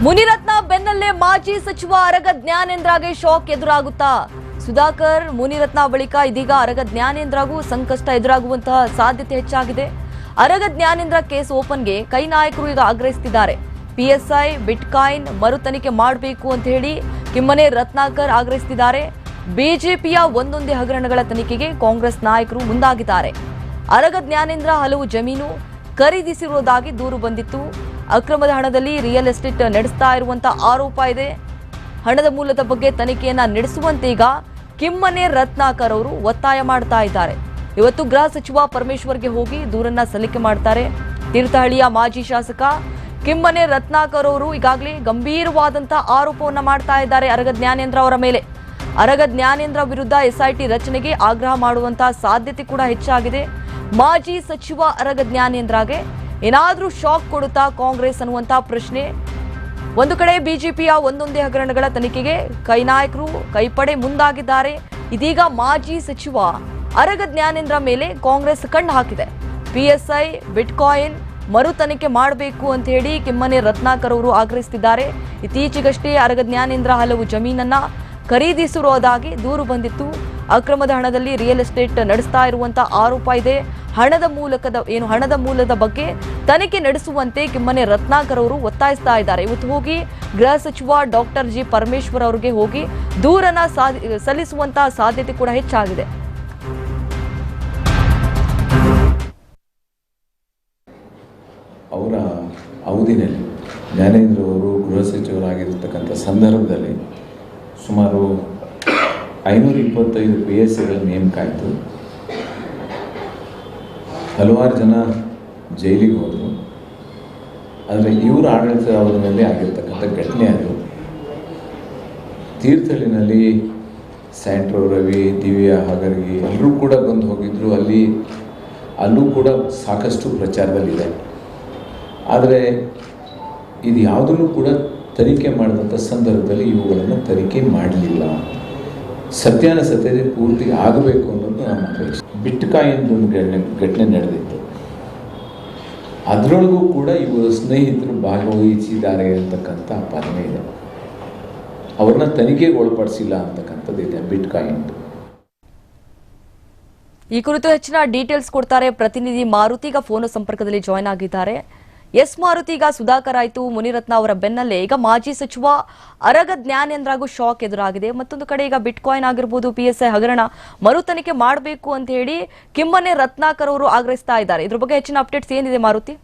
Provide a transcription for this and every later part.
ಮುನಿರತ್ನ ಬೆನ್ನಲ್ಲೇ ಮಾಜಿ ಸಚಿವ ಅರಗ ಜ್ಞಾನೇಂದ್ರಗೆ ಶಾಕ್ ಎದುರಾಗುತ್ತಾ? ಸುಧಾಕರ್ ಮುನಿರತ್ನ ಬಳಿಕ ಇದೀಗ ಅರಗ ಜ್ಞಾನೇಂದ್ರಗೂ ಸಂಕಷ್ಟ ಎದುರಾಗುವಂತಹ ಸಾಧ್ಯತೆ ಹೆಚ್ಚಾಗಿದೆ. ಅರಗ ಜ್ಞಾನೇಂದ್ರ ಕೇಸ್ ಓಪನ್ಗೆ ಕೈ ನಾಯಕರು ಈಗ ಆಗ್ರಹಿಸುತ್ತಿದ್ದಾರೆ. ಪಿಎಸ್ಐ ಬಿಟ್ಕಾಯಿನ್ ಮರು ತನಿಖೆ ಮಾಡಬೇಕು ಅಂತ ಹೇಳಿ ಕಿಮ್ಮನೆ ರತ್ನಾಕರ್ ಆಗ್ರಹಿಸುತ್ತಿದ್ದಾರೆ. ಬಿಜೆಪಿಯ ಒಂದೊಂದೇ ಹಗರಣಗಳ ತನಿಖೆಗೆ ಕಾಂಗ್ರೆಸ್ ನಾಯಕರು ಮುಂದಾಗಿದ್ದಾರೆ. ಅರಗ ಜ್ಞಾನೇಂದ್ರ ಹಲವು ಜಮೀನು ಖರೀದಿಸಿರುವುದಾಗಿ ದೂರು ಬಂದಿತ್ತು. ಅಕ್ರಮದ ಹಣದಲ್ಲಿ ರಿಯಲ್ ಎಸ್ಟೇಟ್ ನಡೆಸ್ತಾ ಇರುವಂತಹ ಆರೋಪ ಇದೆ. ಹಣದ ಮೂಲದ ಬಗ್ಗೆ ತನಿಖೆಯನ್ನ ನಡೆಸುವಂತೆ ಈಗ ಕಿಮ್ಮನೆ ರತ್ನಾಕರ್ ಅವರು ಒತ್ತಾಯ ಮಾಡ್ತಾ ಇದ್ದಾರೆ. ಇವತ್ತು ಗೃಹ ಸಚಿವ ಪರಮೇಶ್ವರ್ಗೆ ಹೋಗಿ ದೂರನ್ನ ಸಲ್ಲಿಕೆ ಮಾಡ್ತಾರೆ. ತೀರ್ಥಹಳ್ಳಿಯ ಮಾಜಿ ಶಾಸಕ ಕಿಮ್ಮನೆ ರತ್ನಾಕರ್ ಅವರು ಈಗಾಗಲೇ ಗಂಭೀರವಾದಂತಹ ಆರೋಪವನ್ನ ಮಾಡ್ತಾ ಇದ್ದಾರೆ ಅರಗ ಜ್ಞಾನೇಂದ್ರ ಅವರ ಮೇಲೆ. ಅರಗ ಜ್ಞಾನೇಂದ್ರ ವಿರುದ್ಧ ಎಸ್ಐಟಿ ರಚನೆಗೆ ಆಗ್ರಹ ಮಾಡುವಂತಹ ಸಾಧ್ಯತೆ ಕೂಡ ಹೆಚ್ಚಾಗಿದೆ. ಮಾಜಿ ಸಚಿವ ಅರಗ ಜ್ಞಾನೇಂದ್ರಗೆ ಏನಾದರೂ ಶಾಕ್ ಕೊಡುತ್ತಾ ಕಾಂಗ್ರೆಸ್ ಅನ್ನುವಂತಹ ಪ್ರಶ್ನೆ. ಒಂದು ಕಡೆ ಬಿಜೆಪಿಯ ಒಂದೊಂದೇ ಹಗರಣಗಳ ತನಿಖೆಗೆ ಕೈ ನಾಯಕರು ಕೈಪಡೆ ಮುಂದಾಗಿದ್ದಾರೆ. ಇದೀಗ ಮಾಜಿ ಸಚಿವ ಅರಗ ಜ್ಞಾನೇಂದ್ರ ಮೇಲೆ ಕಾಂಗ್ರೆಸ್ ಕಣ್ಣು ಹಾಕಿದೆ. ಪಿಎಸ್ಐ ಬಿಟ್ಕಾಯಿನ್ ಮರು ತನಿಖೆ ಮಾಡಬೇಕು ಅಂತ ಹೇಳಿ ಕಿಮ್ಮನೆ ರತ್ನಾಕರ್ ಅವರು ಆಗ್ರಹಿಸುತ್ತಿದ್ದಾರೆ. ಇತ್ತೀಚೆಗಷ್ಟೇ ಅರಗ ಜ್ಞಾನೇಂದ್ರ ಹಲವು ಜಮೀನನ್ನ ಖರೀದಿಸಿರುವುದಾಗಿ ದೂರು ಬಂದಿತ್ತು. ಅಕ್ರಮದ ಹಣದಲ್ಲಿ ರಿಯಲ್ ಎಸ್ಟೇಟ್ ನಡೆಸ್ತಾ ಇರುವಂತಹ ಆರೋಪ ಇದೆ. ಹಣದ ಮೂಲದ ಬಗ್ಗೆ ತನಿಖೆ ನಡೆಸುವಂತೆ ಕಿಮ್ಮನೆ ರತ್ನಾಕರ್ ಅವರು ಒತ್ತಾಯಿಸ್ತಾ ಇದ್ದಾರೆ. ಇವತ್ತು ಹೋಗಿ ಗೃಹ ಸಚಿವ ಡಾಕ್ಟರ್ ಜಿ ಪರಮೇಶ್ವರ್ ಅವರಿಗೆ ಹೋಗಿ ದೂರನ್ನ ಸಲ್ಲಿಸುವಂತಹ ಸಾಧ್ಯತೆ ಕೂಡ ಹೆಚ್ಚಾಗಿದೆ. ಅವರ ಅವಧಿನಲ್ಲಿ ಜ್ಞಾನೇಂದ್ರ ಅವರು ಗೃಹ ಸಚಿವರಾಗಿರತಕ್ಕಂಥ ಸಂದರ್ಭದಲ್ಲಿ ಸುಮಾರು 525 PSIಗಳ ನೇಮಕ ಆಯಿತು. ಹಲವಾರು ಜನ ಜೈಲಿಗೆ ಹೋದರು. ಆದರೆ ಇವರ ಆಡಳಿತ ಅವಧಿನಲ್ಲಿ ಆಗಿರ್ತಕ್ಕಂಥ ಘಟನೆ ಅದು. ತೀರ್ಥಹಳ್ಳಿನಲ್ಲಿ ಸ್ಯಾಂಟ್ರೋ ರವಿ, ದಿವ್ಯಾ ಹಾಗರ್ಗಿ ಎಲ್ಲರೂ ಕೂಡ ಬಂದು ಹೋಗಿದ್ದರು. ಅಲ್ಲೂ ಕೂಡ ಸಾಕಷ್ಟು ಪ್ರಚಾರದಲ್ಲಿದೆ. ಆದರೆ ಇದು ಯಾವುದನ್ನು ಕೂಡ ತನಿಖೆ ಮಾಡಿದಂಥ ಸಂದರ್ಭದಲ್ಲಿ ಇವುಗಳನ್ನು ತನಿಖೆ ಮಾಡಲಿಲ್ಲ. ಸತ್ಯಾಸತ್ಯತೆ ಪೂರ್ತಿ ಆಗಬೇಕು ಅನ್ನೋದು ನಮ್ಮ ಅಪೇಕ್ಷೆ. ಬಿಟ್ಕಾಯಿನ್ದೊಂದು ಘಟನೆ ನಡೆದಿತ್ತು. ಅದರೊಳಗೂ ಕೂಡ ಇವರು ಸ್ನೇಹಿತರು ಭಾಗವಹಿಸಿದ್ದಾರೆ ಅಂತಕ್ಕಂಥ ಆಪಾದನೆ ಇದೆ. ಅವ್ರನ್ನ ತನಿಖೆಗೆ ಒಳಪಡಿಸಿಲ್ಲ ಅಂತಕ್ಕಂಥದ್ದು ಇದೆ ಬಿಟ್ಕಾಯಿನ್. ಈ ಕುರಿತು ಹೆಚ್ಚಿನ ಡೀಟೇಲ್ಸ್ ಕೊಡ್ತಾರೆ ಪ್ರತಿನಿಧಿ ಮಾರುತಿ. ಈಗ ಫೋನ್ ಸಂಪರ್ಕದಲ್ಲಿ ಜಾಯ್ನ್ ಆಗಿದ್ದಾರೆ. ಎಸ್ ಮಾರುತಿ, ಈಗ ಸುಧಾಕರ್ ಆಯ್ತು, ಮುನಿರತ್ನ ಅವರ ಬೆನ್ನಲ್ಲೇ ಈಗ ಮಾಜಿ ಸಚಿವ ಅರಗ ಜ್ಞಾನೇಂದ್ರಗೂ ಶಾಕ್ ಎದುರಾಗಿದೆ. ಮತ್ತೊಂದು ಕಡೆ ಈಗ ಬಿಟ್ಕಾಯಿನ್ ಆಗಿರ್ಬೋದು, PSI ಹಗರಣ ಮರು ತನಿಖೆ ಮಾಡಬೇಕು ಅಂತ ಹೇಳಿ ಕಿಮ್ಮನೆ ರತ್ನಾಕರ್ ಅವರು ಆಗ್ರಹಿಸ್ತಾ ಇದ್ದಾರೆ. ಇದ್ರ ಬಗ್ಗೆ ಹೆಚ್ಚಿನ ಅಪ್ಡೇಟ್ಸ್ ಏನಿದೆ ಮಾರುತಿ?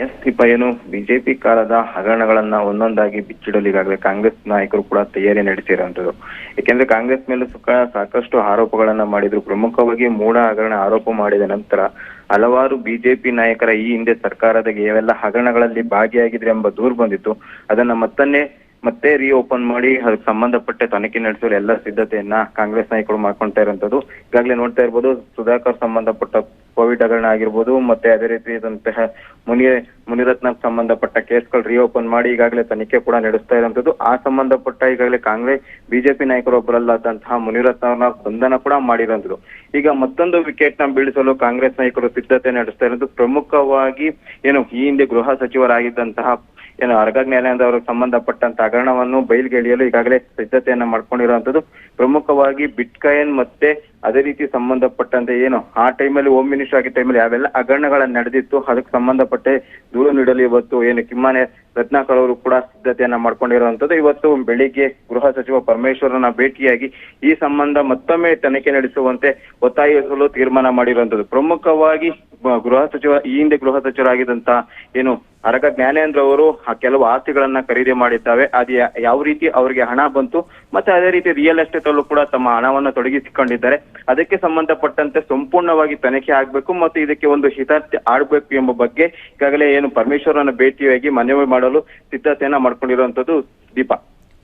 ಎಸ್ ದೀಪ, ಏನು ಬಿಜೆಪಿ ಕಾಲದ ಹಗರಣಗಳನ್ನ ಒಂದೊಂದಾಗಿ ಬಿಚ್ಚಿಡಲು ಈಗಾಗಲೇ ಕಾಂಗ್ರೆಸ್ ನಾಯಕರು ಕೂಡ ತಯಾರಿ ನಡೆಸಿರುವಂತದ್ದು. ಯಾಕೆಂದ್ರೆ ಕಾಂಗ್ರೆಸ್ ಮೇಲೆ ಸಾಕಷ್ಟು ಆರೋಪಗಳನ್ನ ಮಾಡಿದ್ರು. ಪ್ರಮುಖವಾಗಿ ಮೂಢ ಹಗರಣ ಆರೋಪ ಮಾಡಿದ ನಂತರ ಹಲವಾರು ಬಿಜೆಪಿ ನಾಯಕರ ಈ ಹಿಂದೆ ಸರ್ಕಾರದ ಯಾವೆಲ್ಲ ಹಗರಣಗಳಲ್ಲಿ ಭಾಗಿಯಾಗಿದ್ರೆ ಎಂಬ ದೂರು ಬಂದಿತ್ತು. ಅದನ್ನ ಮತ್ತೆ ರೀಓಪನ್ ಮಾಡಿ ಅದಕ್ಕೆ ಸಂಬಂಧಪಟ್ಟ ತನಿಖೆ ನಡೆಸಲು ಎಲ್ಲ ಸಿದ್ಧತೆಯನ್ನ ಕಾಂಗ್ರೆಸ್ ನಾಯಕರು ಮಾಡ್ಕೊಳ್ತಾ ಇರುವಂತದ್ದು. ಈಗಾಗಲೇ ನೋಡ್ತಾ ಇರ್ಬೋದು, ಸುಧಾಕರ್ ಸಂಬಂಧಪಟ್ಟ ಕೋವಿಡ್ ಹಗರಣ ಆಗಿರ್ಬೋದು, ಮತ್ತೆ ಅದೇ ರೀತಿಯಾದಂತಹ ಮುನಿರತ್ನ ಸಂಬಂಧಪಟ್ಟ ಕೇಸ್ಗಳು ರೀಓಪನ್ ಮಾಡಿ ಈಗಾಗಲೇ ತನಿಖೆ ಕೂಡ ನಡೆಸ್ತಾ ಇರುವಂತದ್ದು. ಆ ಸಂಬಂಧಪಟ್ಟ ಈಗಾಗಲೇ ಬಿಜೆಪಿ ನಾಯಕರು ಒಬ್ಬರಲ್ಲಾದಂತಹ ಮುನಿರತ್ನ ಅವ್ರನ್ನ ಬಂಧನ ಕೂಡ ಮಾಡಿರುವಂತದ್ದು. ಈಗ ಮತ್ತೊಂದು ವಿಕೆಟ್ ನ ಬೀಳಿಸಲು ಕಾಂಗ್ರೆಸ್ ನಾಯಕರು ಸಿದ್ಧತೆ ನಡೆಸ್ತಾ ಇರೋದು. ಪ್ರಮುಖವಾಗಿ ಏನು ಈ ಹಿಂದೆ ಗೃಹ ಸಚಿವರಾಗಿದ್ದಂತಹ ಅರಗ ಜ್ಞಾನೇಂದ್ರ ಅವರಿಗೆ ಸಂಬಂಧಪಟ್ಟಂತ ಹಗರಣವನ್ನು ಬಯಲಿಗೆ ಎಳೆಯಲು ಈಗಾಗಲೇ ಸಿದ್ಧತೆಯನ್ನ ಮಾಡ್ಕೊಂಡಿರುವಂತದ್ದು. ಪ್ರಮುಖವಾಗಿ ಬಿಟ್ಕಾಯಿನ್ ಮತ್ತೆ ಅದೇ ರೀತಿ ಸಂಬಂಧಪಟ್ಟಂತೆ ಆ ಟೈಮಲ್ಲಿ ಹೋಮ್ ಮಿನಿಸ್ಟರ್ ಆಗಿದ್ದ ಟೈಮಲ್ಲಿ ಯಾವೆಲ್ಲ ಹಗರಣಗಳನ್ನ ನಡೆದಿತ್ತು ಅದಕ್ಕೆ ಸಂಬಂಧಪಟ್ಟೆ ದೂರು ನೀಡಲು ಇವತ್ತು ಕಿಮ್ಮನೆ ರತ್ನಾಕರ್ ಅವರು ಕೂಡ ಸಿದ್ಧತೆಯನ್ನ ಮಾಡ್ಕೊಂಡಿರುವಂತದ್ದು. ಇವತ್ತು ಬೆಳಿಗ್ಗೆ ಗೃಹ ಸಚಿವ ಪರಮೇಶ್ವರನ ಭೇಟಿಯಾಗಿ ಈ ಸಂಬಂಧ ಮತ್ತೊಮ್ಮೆ ತನಿಖೆ ನಡೆಸುವಂತೆ ಒತ್ತಾಯಿಸಲು ತೀರ್ಮಾನ ಮಾಡಿರುವಂತದ್ದು. ಪ್ರಮುಖವಾಗಿ ಈ ಹಿಂದೆ ಗೃಹ ಸಚಿವರಾಗಿದ್ದಂತಹ ಅರಗ ಜ್ಞಾನೇಂದ್ರ ಅವರು ಕೆಲವು ಆಸ್ತಿಗಳನ್ನ ಖರೀದಿ ಮಾಡಿದ್ದಾವೆ. ಅದು ಯಾವ ರೀತಿ ಅವರಿಗೆ ಹಣ ಬಂತು, ಮತ್ತೆ ಅದೇ ರೀತಿ ರಿಯಲ್ ಎಸ್ಟೇಟ್ ಅಲ್ಲೂ ಕೂಡ ತಮ್ಮ ಹಣವನ್ನ ತೊಡಗಿಸಿಕೊಂಡಿದ್ದಾರೆ. ಅದಕ್ಕೆ ಸಂಬಂಧಪಟ್ಟಂತೆ ಸಂಪೂರ್ಣವಾಗಿ ತನಿಖೆ ಆಗ್ಬೇಕು ಮತ್ತು ಇದಕ್ಕೆ ಒಂದು ಹಿತಾರ್ಥ ಆಡ್ಬೇಕು ಎಂಬ ಬಗ್ಗೆ ಈಗಾಗಲೇ ಪರಮೇಶ್ವರನ ಭೇಟಿಯಾಗಿ ಮನವಿ ಮಾಡಲು ಸಿದ್ಧತೆಯನ್ನ ಮಾಡ್ಕೊಂಡಿರುವಂತದ್ದು. Deepa.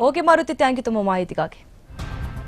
Okay Maruti, thank you ತುಂಬ ಮಾಹಿತಿಗಾಗಿ.